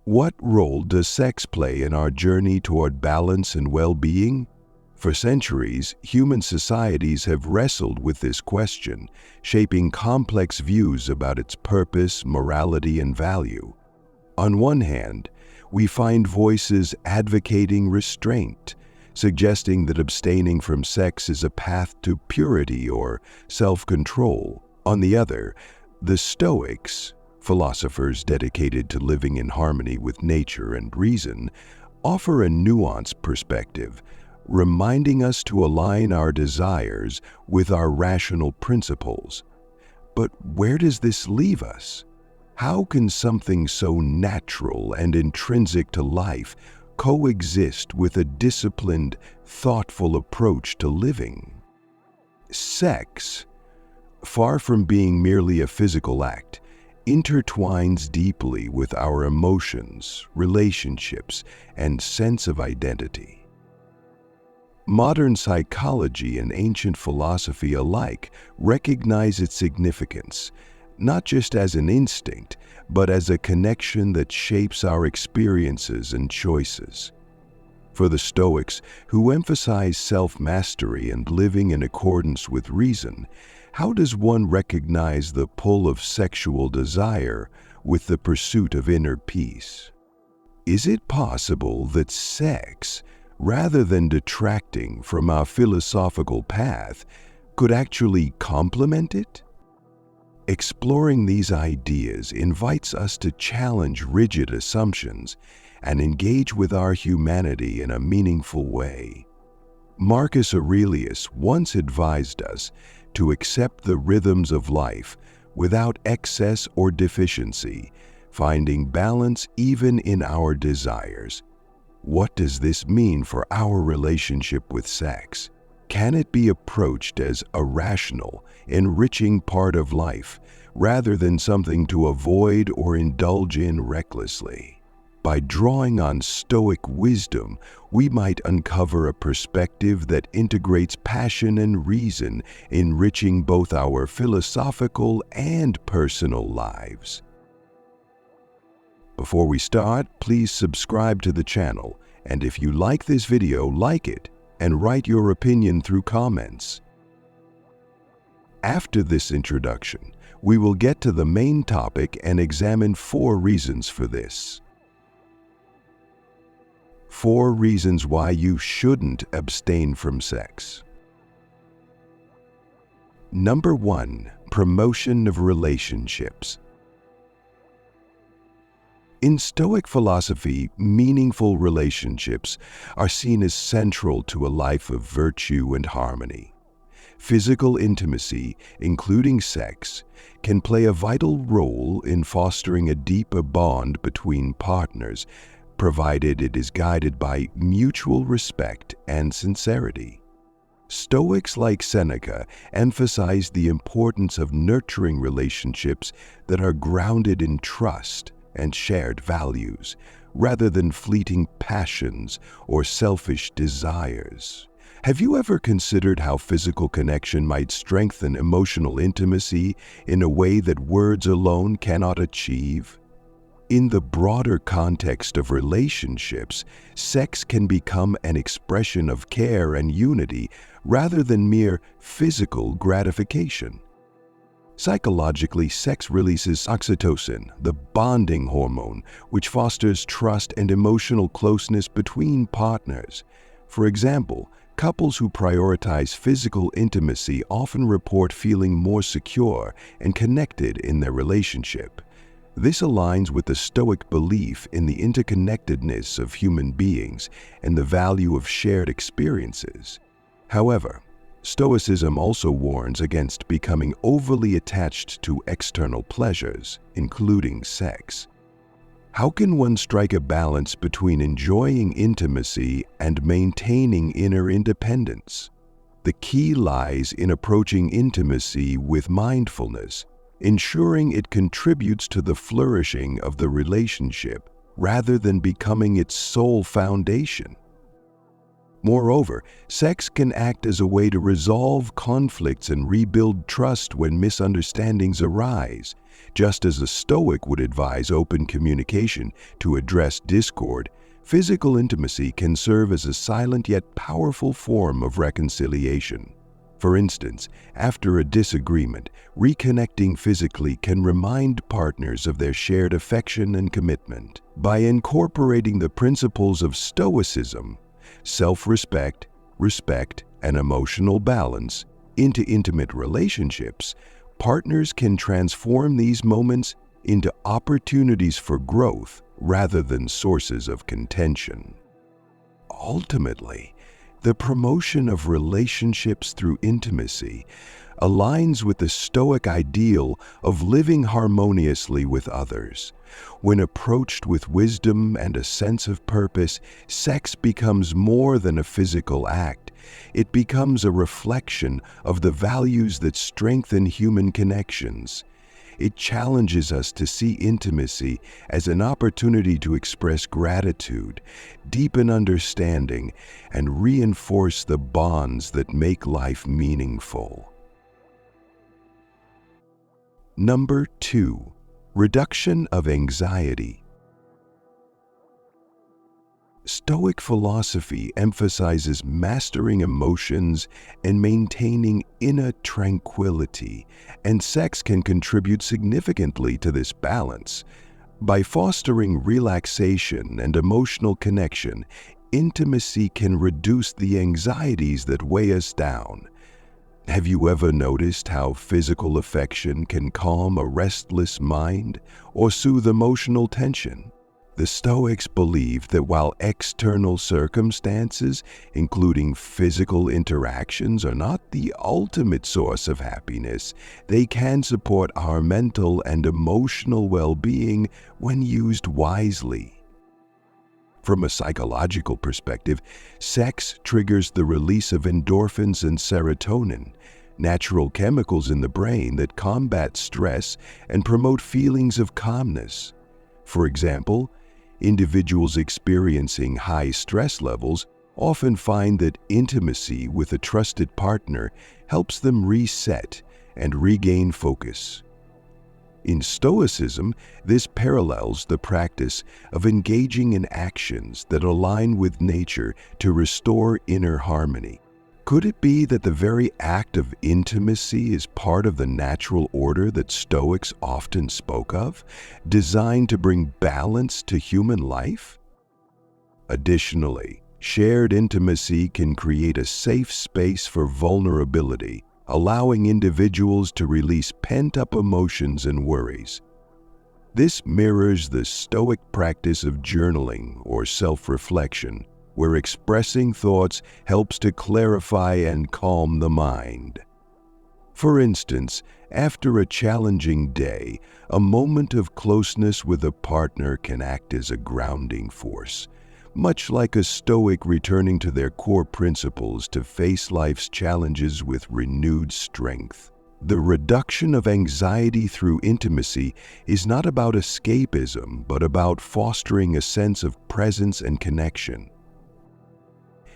What role does sex play in our journey toward balance and well-being? For centuries, human societies have wrestled with this question, shaping complex views about its purpose, morality, and value. On one hand, we find voices advocating restraint, suggesting that abstaining from sex is a path to purity or self-control. On the other, the Stoics, philosophers dedicated to living in harmony with nature and reason, offer a nuanced perspective, reminding us to align our desires with our rational principles. But where does this leave us? How can something so natural and intrinsic to life coexist with a disciplined, thoughtful approach to living? Sex, far from being merely a physical act, intertwines deeply with our emotions, relationships, and sense of identity. Modern psychology and ancient philosophy alike recognize its significance, not just as an instinct, but as a connection that shapes our experiences and choices. For the Stoics, who emphasize self-mastery and living in accordance with reason, how does one recognize the pull of sexual desire with the pursuit of inner peace? Is it possible that sex, rather than detracting from our philosophical path, could actually complement it? Exploring these ideas invites us to challenge rigid assumptions and engage with our humanity in a meaningful way. Marcus Aurelius once advised us to accept the rhythms of life without excess or deficiency, finding balance even in our desires. What does this mean for our relationship with sex? Can it be approached as a rational, enriching part of life, rather than something to avoid or indulge in recklessly? By drawing on Stoic wisdom, we might uncover a perspective that integrates passion and reason, enriching both our philosophical and personal lives. Before we start, please subscribe to the channel, and if you like this video, like it, and write your opinion through comments. After this introduction, we will get to the main topic and examine 4 reasons for this. 4 reasons why you shouldn't abstain from sex. Number 1, promotion of relationships. In Stoic philosophy, meaningful relationships are seen as central to a life of virtue and harmony. Physical intimacy, including sex, can play a vital role in fostering a deeper bond between partners, provided it is guided by mutual respect and sincerity. Stoics like Seneca emphasize the importance of nurturing relationships that are grounded in trust and shared values, rather than fleeting passions or selfish desires. Have you ever considered how physical connection might strengthen emotional intimacy in a way that words alone cannot achieve? In the broader context of relationships, sex can become an expression of care and unity rather than mere physical gratification. Psychologically, sex releases oxytocin, the bonding hormone, which fosters trust and emotional closeness between partners. For example, couples who prioritize physical intimacy often report feeling more secure and connected in their relationship. This aligns with the Stoic belief in the interconnectedness of human beings and the value of shared experiences. However, Stoicism also warns against becoming overly attached to external pleasures, including sex. How can one strike a balance between enjoying intimacy and maintaining inner independence? The key lies in approaching intimacy with mindfulness, ensuring it contributes to the flourishing of the relationship rather than becoming its sole foundation. Moreover, sex can act as a way to resolve conflicts and rebuild trust when misunderstandings arise. Just as a Stoic would advise open communication to address discord, physical intimacy can serve as a silent yet powerful form of reconciliation. For instance, after a disagreement, reconnecting physically can remind partners of their shared affection and commitment. By incorporating the principles of Stoicism, self-respect, respect, and emotional balance into intimate relationships, partners can transform these moments into opportunities for growth rather than sources of contention. Ultimately, the promotion of relationships through intimacy aligns with the Stoic ideal of living harmoniously with others. When approached with wisdom and a sense of purpose, sex becomes more than a physical act. It becomes a reflection of the values that strengthen human connections. It challenges us to see intimacy as an opportunity to express gratitude, deepen understanding, and reinforce the bonds that make life meaningful. Number 2. Reduction of anxiety. Stoic philosophy emphasizes mastering emotions and maintaining inner tranquility, and sex can contribute significantly to this balance. By fostering relaxation and emotional connection, intimacy can reduce the anxieties that weigh us down. Have you ever noticed how physical affection can calm a restless mind or soothe emotional tension? The Stoics believe that while external circumstances, including physical interactions, are not the ultimate source of happiness, they can support our mental and emotional well-being when used wisely. From a psychological perspective, sex triggers the release of endorphins and serotonin, natural chemicals in the brain that combat stress and promote feelings of calmness. For example, individuals experiencing high stress levels often find that intimacy with a trusted partner helps them reset and regain focus. In Stoicism, this parallels the practice of engaging in actions that align with nature to restore inner harmony. Could it be that the very act of intimacy is part of the natural order that Stoics often spoke of, designed to bring balance to human life? Additionally, shared intimacy can create a safe space for vulnerability, allowing individuals to release pent-up emotions and worries. This mirrors the Stoic practice of journaling or self-reflection, where expressing thoughts helps to clarify and calm the mind. For instance, after a challenging day, a moment of closeness with a partner can act as a grounding force, much like a Stoic returning to their core principles to face life's challenges with renewed strength. The reduction of anxiety through intimacy is not about escapism, but about fostering a sense of presence and connection.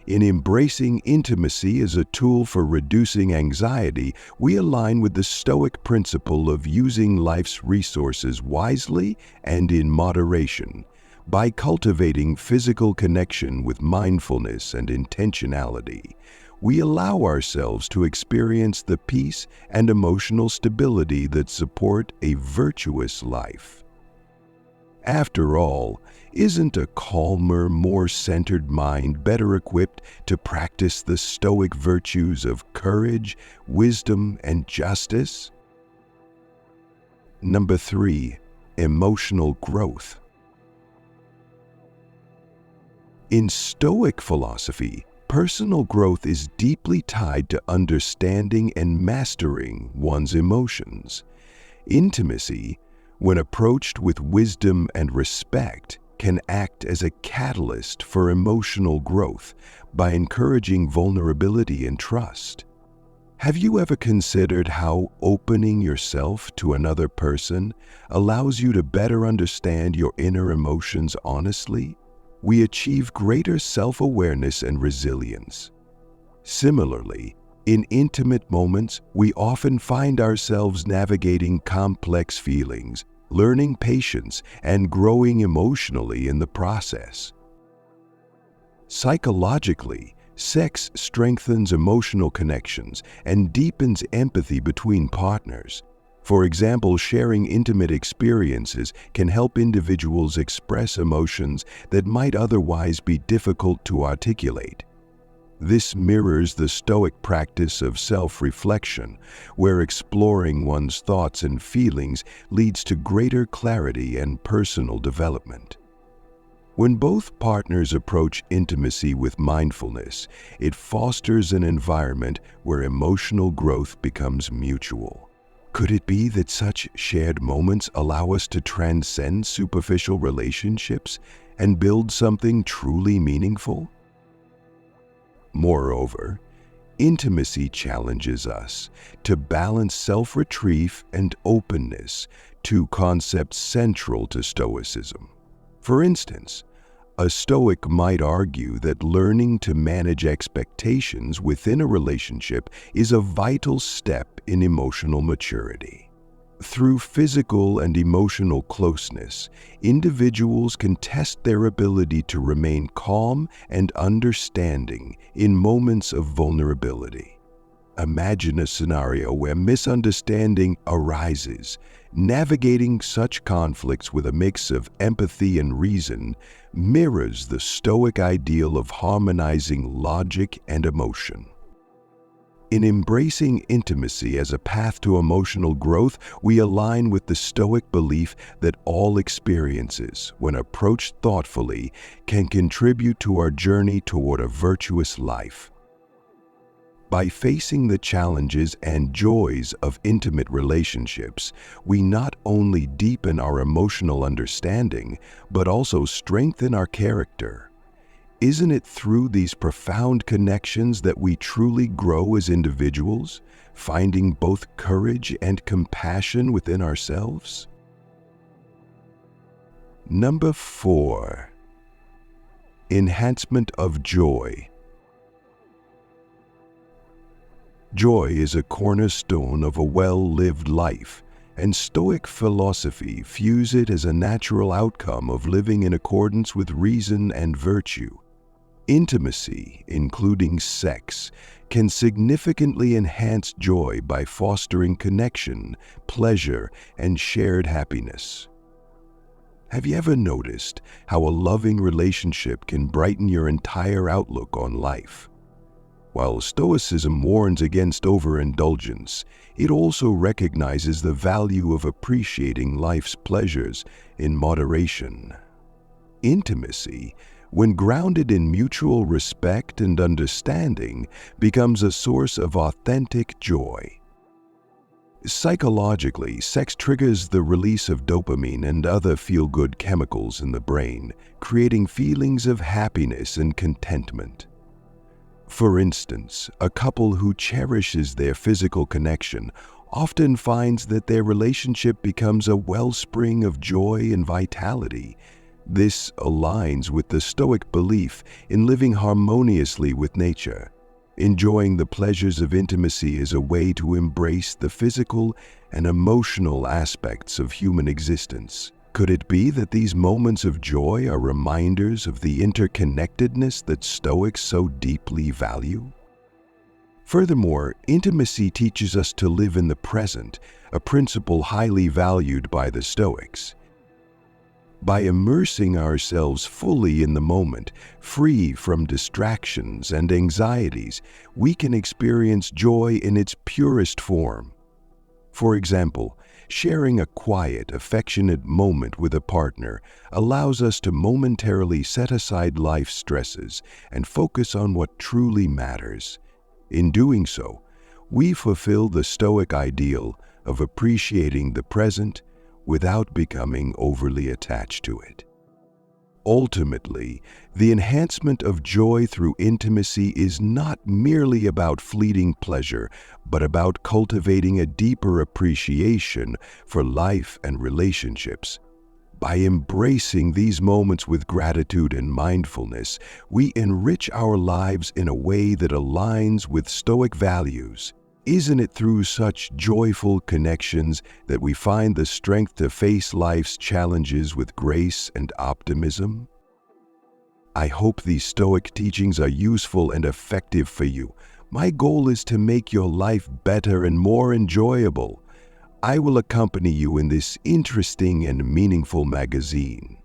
In embracing intimacy as a tool for reducing anxiety, we align with the Stoic principle of using life's resources wisely and in moderation. By cultivating physical connection with mindfulness and intentionality, we allow ourselves to experience the peace and emotional stability that support a virtuous life. After all, isn't a calmer, more centered mind better equipped to practice the Stoic virtues of courage, wisdom, and justice? Number 3. Emotional growth. In Stoic philosophy, personal growth is deeply tied to understanding and mastering one's emotions. Intimacy, when approached with wisdom and respect, can act as a catalyst for emotional growth by encouraging vulnerability and trust. Have you ever considered how opening yourself to another person allows you to better understand your inner emotions honestly? we achieve greater self-awareness and resilience. Similarly, in intimate moments, we often find ourselves navigating complex feelings, learning patience, and growing emotionally in the process. Psychologically, sex strengthens emotional connections and deepens empathy between partners. For example, sharing intimate experiences can help individuals express emotions that might otherwise be difficult to articulate. This mirrors the Stoic practice of self-reflection, where exploring one's thoughts and feelings leads to greater clarity and personal development. When both partners approach intimacy with mindfulness, it fosters an environment where emotional growth becomes mutual. Could it be that such shared moments allow us to transcend superficial relationships and build something truly meaningful? Moreover, intimacy challenges us to balance self-retrief and openness, two concepts central to Stoicism. For instance, a Stoic might argue that learning to manage expectations within a relationship is a vital step in emotional maturity. Through physical and emotional closeness, individuals can test their ability to remain calm and understanding in moments of vulnerability. Imagine a scenario where misunderstanding arises. Navigating such conflicts with a mix of empathy and reason mirrors the Stoic ideal of harmonizing logic and emotion. In embracing intimacy as a path to emotional growth, we align with the Stoic belief that all experiences, when approached thoughtfully, can contribute to our journey toward a virtuous life. By facing the challenges and joys of intimate relationships, we not only deepen our emotional understanding, but also strengthen our character. Isn't it through these profound connections that we truly grow as individuals, finding both courage and compassion within ourselves? Number 4. Enhancement of Joy. Joy is a cornerstone of a well-lived life, and Stoic philosophy views it as a natural outcome of living in accordance with reason and virtue. Intimacy, including sex, can significantly enhance joy by fostering connection, pleasure, and shared happiness. Have you ever noticed how a loving relationship can brighten your entire outlook on life? While Stoicism warns against overindulgence, it also recognizes the value of appreciating life's pleasures in moderation. Intimacy, when grounded in mutual respect and understanding, becomes a source of authentic joy. Psychologically, sex triggers the release of dopamine and other feel-good chemicals in the brain, creating feelings of happiness and contentment. For instance, a couple who cherishes their physical connection often finds that their relationship becomes a wellspring of joy and vitality. This aligns with the Stoic belief in living harmoniously with nature. Enjoying the pleasures of intimacy is a way to embrace the physical and emotional aspects of human existence. Could it be that these moments of joy are reminders of the interconnectedness that Stoics so deeply value? Furthermore, intimacy teaches us to live in the present, a principle highly valued by the Stoics. By immersing ourselves fully in the moment, free from distractions and anxieties, we can experience joy in its purest form. For example, sharing a quiet, affectionate moment with a partner allows us to momentarily set aside life's stresses and focus on what truly matters. In doing so, we fulfill the Stoic ideal of appreciating the present without becoming overly attached to it. Ultimately, the enhancement of joy through intimacy is not merely about fleeting pleasure, but about cultivating a deeper appreciation for life and relationships. By embracing these moments with gratitude and mindfulness, we enrich our lives in a way that aligns with Stoic values. Isn't it through such joyful connections that we find the strength to face life's challenges with grace and optimism? I hope these Stoic teachings are useful and effective for you. My goal is to make your life better and more enjoyable. I will accompany you in this interesting and meaningful magazine.